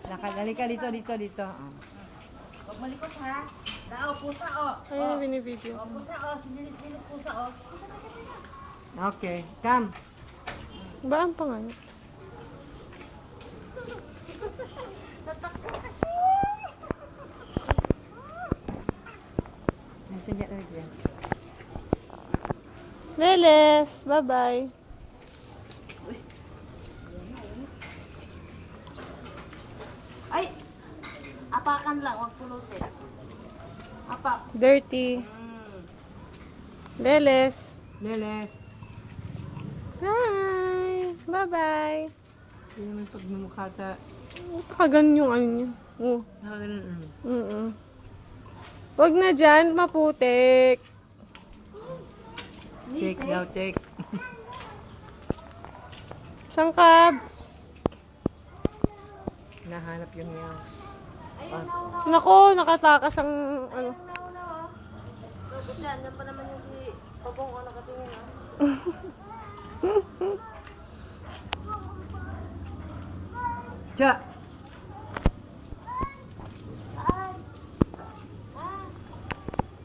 Nakadali ka dito. Huwag malikot ha. Dao, pusa o. Ayun, binibideo. O, pusa o. Sinilis pusa o. Okay, come. Ba ang pangalan? Tatak ka kasi. Nasadya na siya. Leles, bye-bye. Ay! Apakan lang, huwag pulutin. Apak. Dirty. Leles. Leles. Hi. Bye-bye. Hindi naman pagmumukha sa... Kaganon yung ano niya. Oh. Ganun. Wag na dyan, maputik. Take daw, take. Sangkab. Nahanap yung niya. Nako, nakatakas ang ano. Bakit yan? Yan pa naman yung si Pabong o nakatingin ha. Cha!